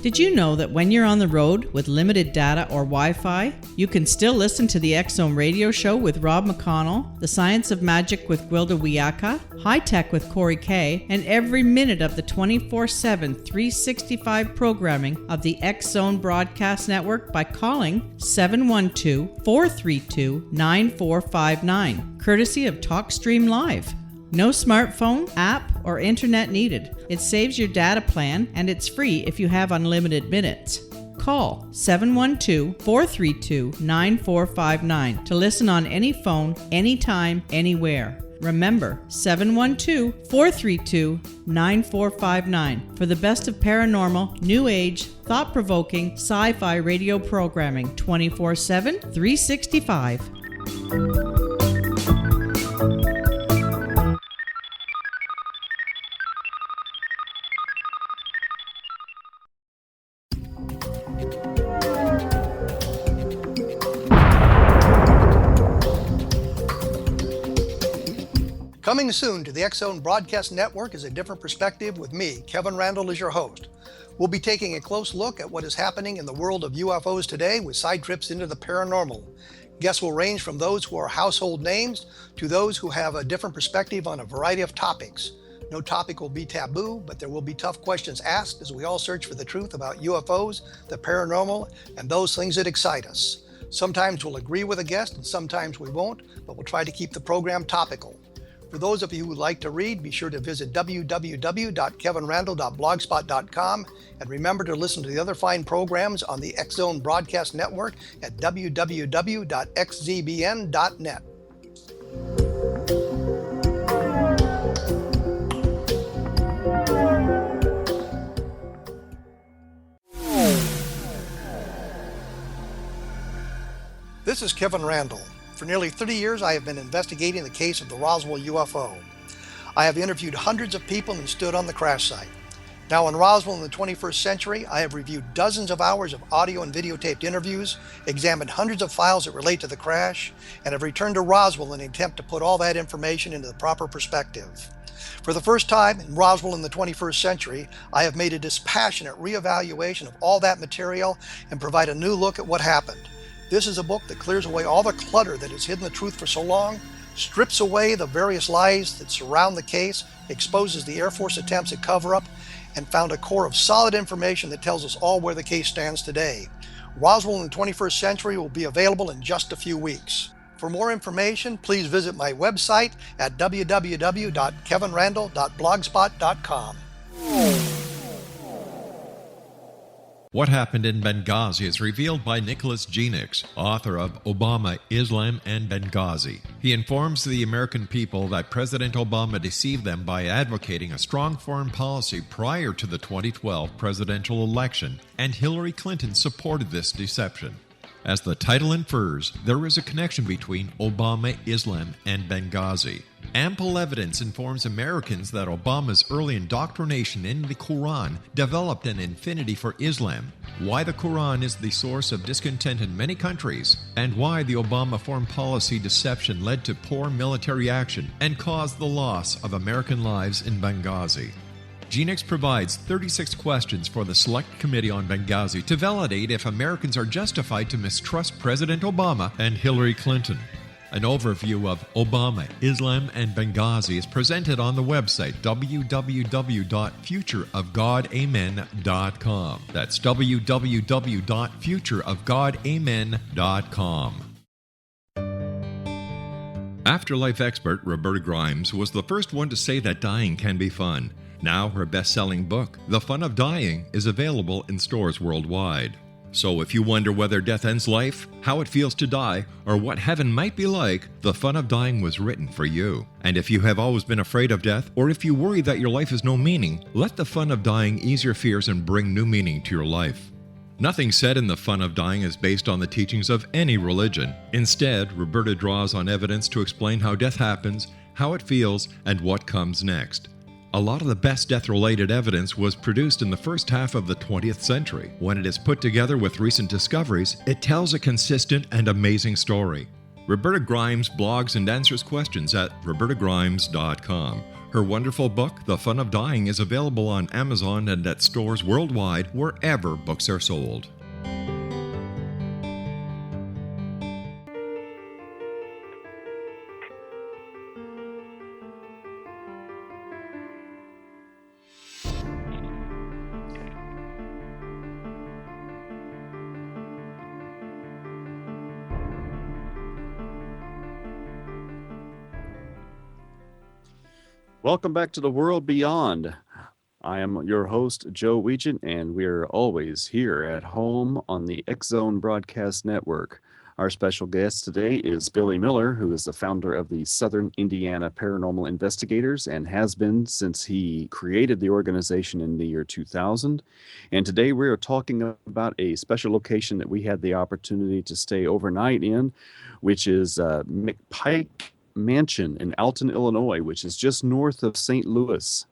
Speaker 14: Did you know that when you're on the road with limited data or Wi-Fi, you can still listen to the X Zone radio show with Rob McConnell, The Science of Magic with Gwilda Wiyaka, High Tech with Corey Kay, and every minute of the 24/7, 365 programming of the X Zone Broadcast Network by calling 712-432-9459, courtesy of TalkStream Live. No smartphone, app, or internet needed. It saves your data plan, and it's free if you have unlimited minutes. Call 712-432-9459 to listen on any phone, anytime, anywhere. Remember, 712-432-9459 for the best of paranormal, new age, thought-provoking, sci-fi radio programming 24/7, 365.
Speaker 4: Coming soon to the X Zone Broadcast Network is A Different Perspective with me, Kevin Randall, as your host. We'll be taking a close look at what is happening in the world of UFOs today with side trips into the paranormal. Guests will range from those who are household names to those who have a different perspective on a variety of topics. No topic will be taboo, but there will be tough questions asked as we all search for the truth about UFOs, the paranormal, and those things that excite us. Sometimes we'll agree with a guest and sometimes we won't, but we'll try to keep the program topical. For those of you who would like to read, be sure to visit www.kevinrandall.blogspot.com and remember to listen to the other fine programs on the X Zone Broadcast Network at www.xzbn.net. This is Kevin Randall. For nearly 30 years, I have been investigating the case of the Roswell UFO. I have interviewed hundreds of people and stood on the crash site. Now in Roswell in the 21st century, I have reviewed dozens of hours of audio and videotaped interviews, examined hundreds of files that relate to the crash, and have returned to Roswell in an attempt to put all that information into the proper perspective. For the first time in Roswell in the 21st century, I have made a dispassionate reevaluation of all that material and provide a new look at what happened. This is a book that clears away all the clutter that has hidden the truth for so long, strips away the various lies that surround the case, exposes the Air Force attempts at cover-up, and found a core of solid information that tells us all where the case stands today. Roswell in the 21st century will be available in just a few weeks. For more information, please visit my website at www.kevinrandall.blogspot.com.
Speaker 5: What Happened in Benghazi is revealed by Nicholas Genix, author of Obama, Islam, and Benghazi. He informs the American people that President Obama deceived them by advocating a strong foreign policy prior to the 2012 presidential election, and Hillary Clinton supported this deception. As the title infers, there is a connection between Obama, Islam, and Benghazi. Ample evidence informs Americans that Obama's early indoctrination in the Quran developed an affinity for Islam, why the Quran is the source of discontent in many countries, and why the Obama foreign policy deception led to poor military action and caused the loss of American lives in Benghazi. Genix provides 36 questions for the Select Committee on Benghazi to validate if Americans are justified to mistrust President Obama and Hillary Clinton. An overview of Obama, Islam, and Benghazi is presented on the website www.futureofgodamen.com. That's www.futureofgodamen.com. Afterlife expert Roberta Grimes was the first one to say that dying can be fun. Now her best-selling book, The Fun of Dying, is available in stores worldwide. So if you wonder whether death ends life, how it feels to die, or what heaven might be like, The Fun of Dying was written for you. And if you have always been afraid of death, or if you worry that your life has no meaning, let The Fun of Dying ease your fears and bring new meaning to your life. Nothing said in The Fun of Dying is based on the teachings of any religion. Instead, Roberta draws on evidence to explain how death happens, how it feels, and what comes next. A lot of the best death-related evidence was produced in the first half of the 20th century. When it is put together with recent discoveries, it tells a consistent and amazing story. Roberta Grimes blogs and answers questions at robertagrimes.com. Her wonderful book, The Fun of Dying, is available on Amazon and at stores worldwide wherever books are sold.
Speaker 2: Welcome back to the World Beyond. I am your host, Joe Weigant, and we're always here at home on the X Zone Broadcast Network. Our special guest today is Billy Miller, who is the founder of the Southern Indiana Paranormal Investigators and has been since he created the organization in the year 2000. And today we are talking about a special location that we had the opportunity to stay overnight in, which is McPike Mansion in Alton, Illinois, which is just north of St. Louis.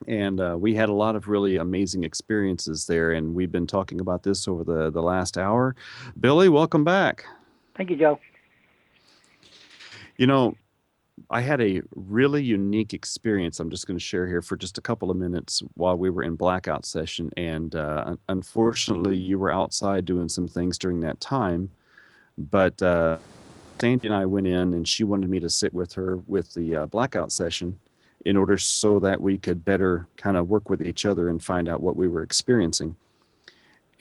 Speaker 2: And we had a lot of really amazing experiences there, and we've been talking about this over the last hour. Billy, welcome back.
Speaker 3: Thank you, Joe.
Speaker 2: You know, I had a really unique experience I'm just going to share here for just a couple of minutes while we were in blackout session, and unfortunately you were outside doing some things during that time, but Sandy and I went in, and she wanted me to sit with her with the blackout session in order so that we could better kind of work with each other and find out what we were experiencing.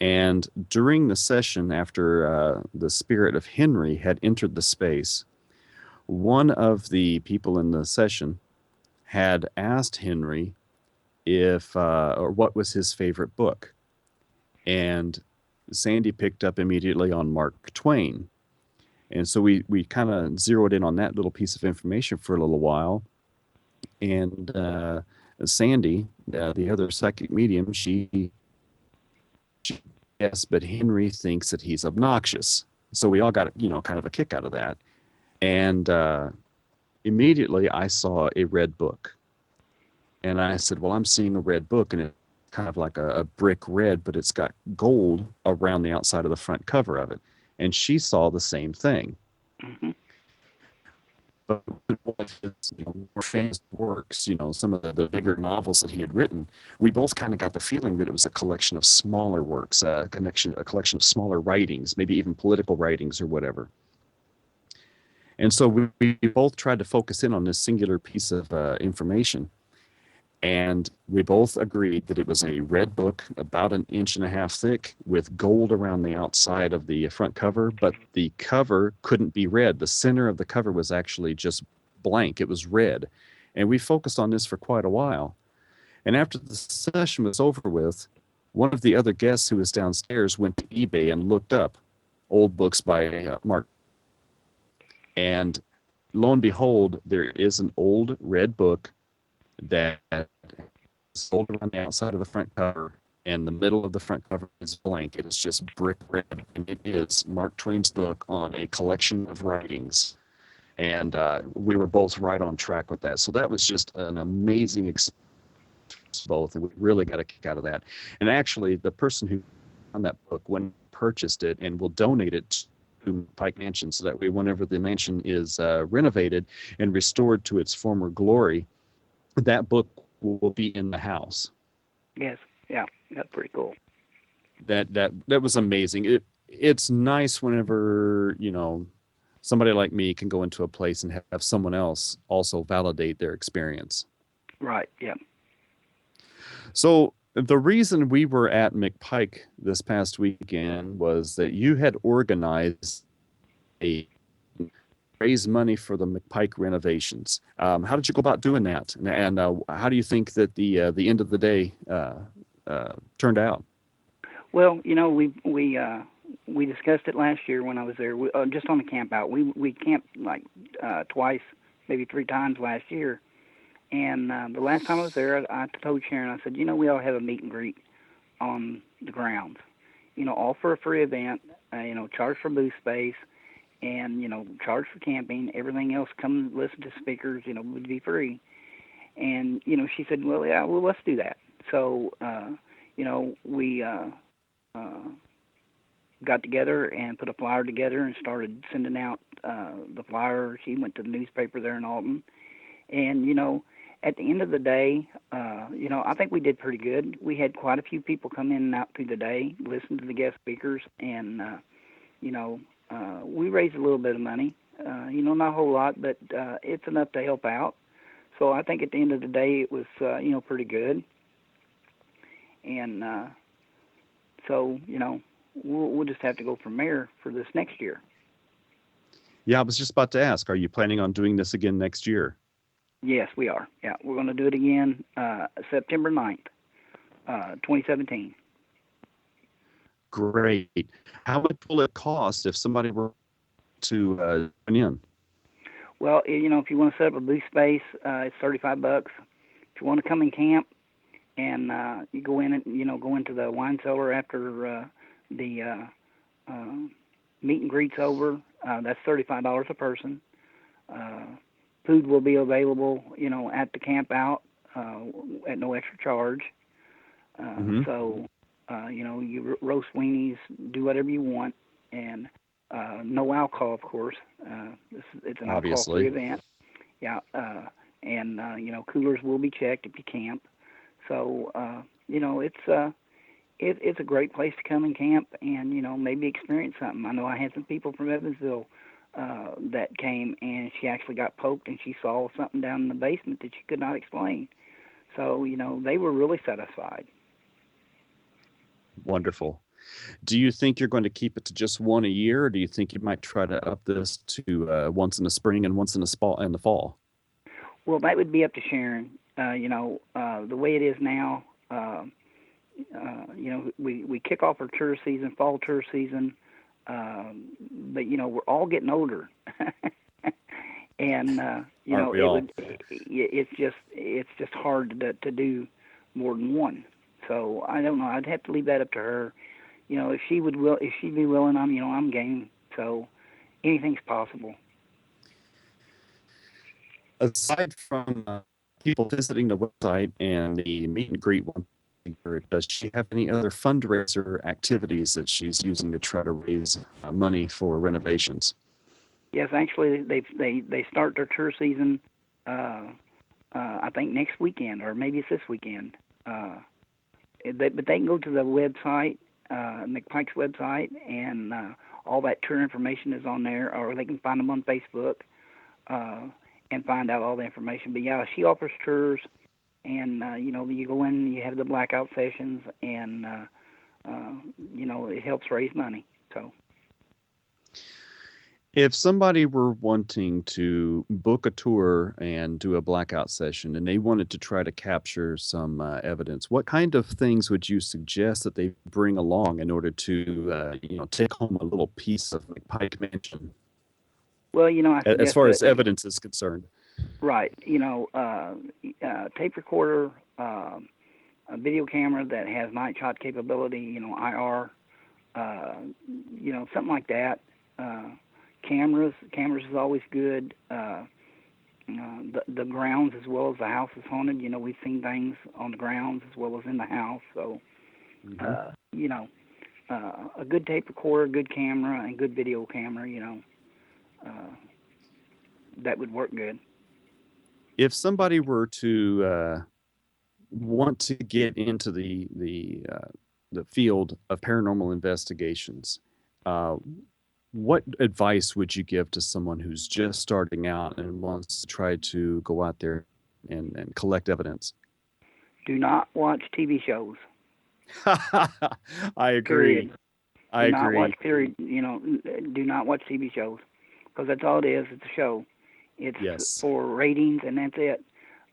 Speaker 2: And during the session, after the spirit of Henry had entered the space, one of the people in the session had asked Henry if or what was his favorite book. And Sandy picked up immediately on Mark Twain. And so we kind of zeroed in on that little piece of information for a little while. And Sandy, the other psychic medium, she yes, but Henry thinks that he's obnoxious. So we all got, kind of a kick out of that. And immediately I saw a red book. And I said, well, I'm seeing a red book, and it's kind of like a brick red, but it's got gold around the outside of the front cover of it. And she saw the same thing.
Speaker 3: Mm-hmm.
Speaker 2: But one of his more famous works, some of the bigger novels that he had written, we both kind of got the feeling that it was a collection of smaller works, a collection of smaller writings, maybe even political writings or whatever. And so we both tried to focus in on this singular piece of information. And we both agreed that it was a red book about 1.5 inches thick with gold around the outside of the front cover, but the cover couldn't be red. The center of the cover was actually just blank. It was red. And we focused on this for quite a while. And after the session was over with, one of the other guests who was downstairs went to eBay and looked up old books by Mark. And lo and behold, there is an old red book that is sold around the outside of the front cover, and the middle of the front cover is blank. It is just brick red, and it is Mark Twain's book on a collection of writings. And we were both right on track with that. So that was just an amazing experience, both, and we really got a kick out of that. And actually, the person who found that book purchased it and will donate it to Pike Mansion, so that way whenever the mansion is renovated and restored to its former glory, that book will be in the house.
Speaker 3: Yes, yeah, that's pretty cool.
Speaker 2: That was amazing. It's nice whenever somebody like me can go into a place and have someone else also validate their experience.
Speaker 3: Right. Yeah.
Speaker 2: So the reason we were at McPike this past weekend was that you had organized raise money for the McPike renovations. How did you go about doing that? And how do you think that the end of the day turned out?
Speaker 3: Well, we discussed it last year when I was there, just on the camp out. We camped like twice, maybe 3 times last year. And the last time I was there, I told Sharon, I said, we all have a meet and greet on the grounds. All for a free event, charge for booth space, and, charge for camping. Everything else, come listen to speakers, would be free. And, she said, well, yeah, well, let's do that. So, we got together and put a flyer together and started sending out the flyer. She went to the newspaper there in Alton. And, at the end of the day, I think we did pretty good. We had quite a few people come in and out through the day, listen to the guest speakers, and, we raised a little bit of money. Not a whole lot, but it's enough to help out. So I think at the end of the day, it was, pretty good. And so, we'll just have to go from there for this next year.
Speaker 2: Yeah, I was just about to ask, are you planning on doing this again next year?
Speaker 3: Yes, we are. Yeah, we're going to do it again September 9th, 2017.
Speaker 2: Great. How much will it cost if somebody were to join in?
Speaker 3: Well, if you want to set up a booth space, it's $35. If you want to come and camp, and you go in and go into the wine cellar after the meet and greet's over, that's $35 a person. Food will be available, at the camp out at no extra charge. So, you roast weenies, do whatever you want, and no alcohol, of course. It's an alcohol-free event. Yeah, and coolers will be checked if you camp. So, it's a great place to come and camp and maybe experience something. I know I had some people from Evansville that came, and she actually got poked, and she saw something down in the basement that she could not explain. So, they were really satisfied.
Speaker 2: Wonderful. Do you think you're going to keep it to just one a year, or do you think you might try to up this to once in the spring and once in the fall?
Speaker 3: Well, that would be up to Sharon. The way it is now, we kick off our tour season, fall tour season, but we're all getting older, and it's just hard to do more than one. So I don't know. I'd have to leave that up to her. If she'd be willing, I'm game. So anything's possible.
Speaker 2: Aside from people visiting the website and the meet and greet one, does she have any other fundraiser activities that she's using to try to raise money for renovations?
Speaker 3: Yes, actually, they start their tour season. I think next weekend, or maybe it's this weekend. But they can go to the website, McPike's website, and all that tour information is on there, or they can find them on Facebook and find out all the information. But yeah, she offers tours, and you go in, you have the blackout sessions, and it helps raise money. So.
Speaker 2: If somebody were wanting to book a tour and do a blackout session and they wanted to try to capture some evidence, what kind of things would you suggest that they bring along in order to, take home a little piece of McPike Mansion?
Speaker 3: Well, I suggest
Speaker 2: as far as
Speaker 3: that,
Speaker 2: evidence is concerned.
Speaker 3: Right. Tape recorder, a video camera that has night shot capability, IR, something like that. Cameras is always good. The grounds as well as the house is haunted. We've seen things on the grounds as well as in the house. So, a good tape recorder, good camera, and good video camera, that would work good.
Speaker 2: If somebody were to want to get into the field of paranormal investigations, what advice would you give to someone who's just starting out and wants to try to go out there and collect evidence?
Speaker 3: Do not watch TV shows.
Speaker 2: I agree.
Speaker 3: Period.
Speaker 2: I
Speaker 3: do not
Speaker 2: agree.
Speaker 3: watch period. Do not watch TV shows, because that's all it is. It's a show. It's for ratings, and that's it.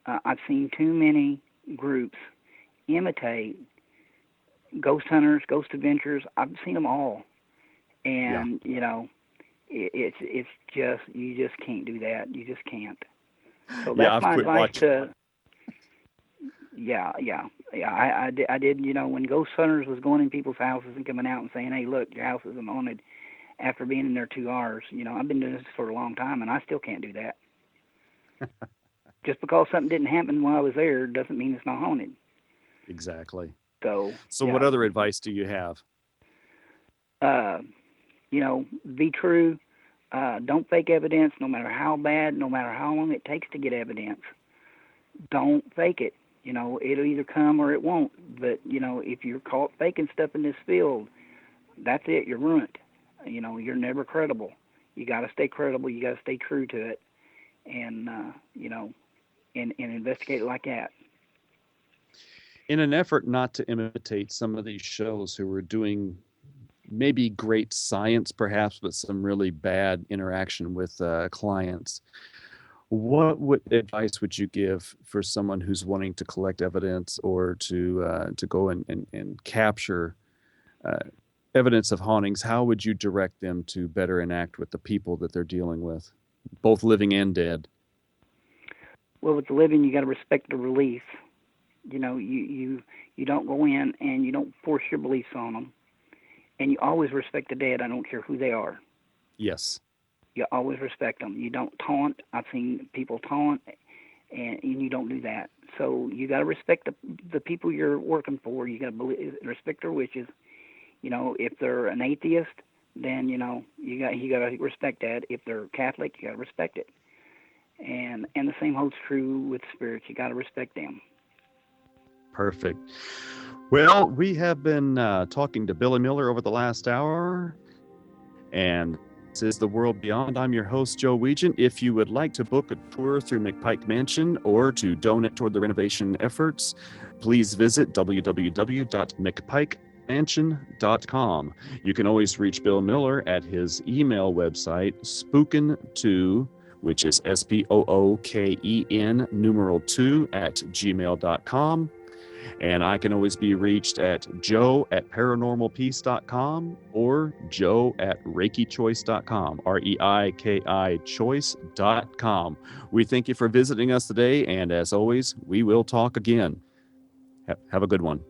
Speaker 3: I've seen too many groups imitate ghost hunters, ghost adventures. I've seen them all. And, it's just, you just can't do that. You just can't. So that's my advice to, I did, when Ghost Hunters was going in people's houses and coming out and saying, hey, look, your house isn't haunted after being in there 2 hours. I've been doing this for a long time, and I still can't do that. Just because something didn't happen while I was there doesn't mean it's not haunted.
Speaker 2: Exactly.
Speaker 3: So
Speaker 2: what other advice do you have?
Speaker 3: Be true. Don't fake evidence, no matter how bad, no matter how long it takes to get evidence. Don't fake it. It'll either come or it won't. But, if you're caught faking stuff in this field, that's it. You're ruined. You're never credible. You got to stay credible. You got to stay true to it. And, and investigate it like that.
Speaker 2: In an effort not to imitate some of these shows who are doing maybe great science, perhaps, but some really bad interaction with clients, what advice would you give for someone who's wanting to collect evidence or to go and capture evidence of hauntings? How would you direct them to better enact with the people that they're dealing with, both living and dead?
Speaker 3: Well, with the living, you got to respect the belief. You don't go in and you don't force your beliefs on them. And you always respect the dead. I don't care who they are.
Speaker 2: Yes.
Speaker 3: You always respect them. You don't taunt. I've seen people taunt, and you don't do that. So you got to respect the people you're working for. You got to respect their wishes. If they're an atheist, then you got to respect that. If they're Catholic, you got to respect it. And the same holds true with spirits. You got to respect them.
Speaker 2: Perfect. Well, we have been talking to Billy Miller over the last hour, and this is The World Beyond. I'm your host, Joe Weigant. If you would like to book a tour through McPike Mansion or to donate toward the renovation efforts, please visit www.mcpikemansion.com. You can always reach Bill Miller at his email website, spooken2, which is SPOOKEN numeral 2 @gmail.com. And I can always be reached at joe@paranormalpeace.com or joe@reikichoice.com, REIKI choice.com. We thank you for visiting us today, and as always, we will talk again. Have a good one.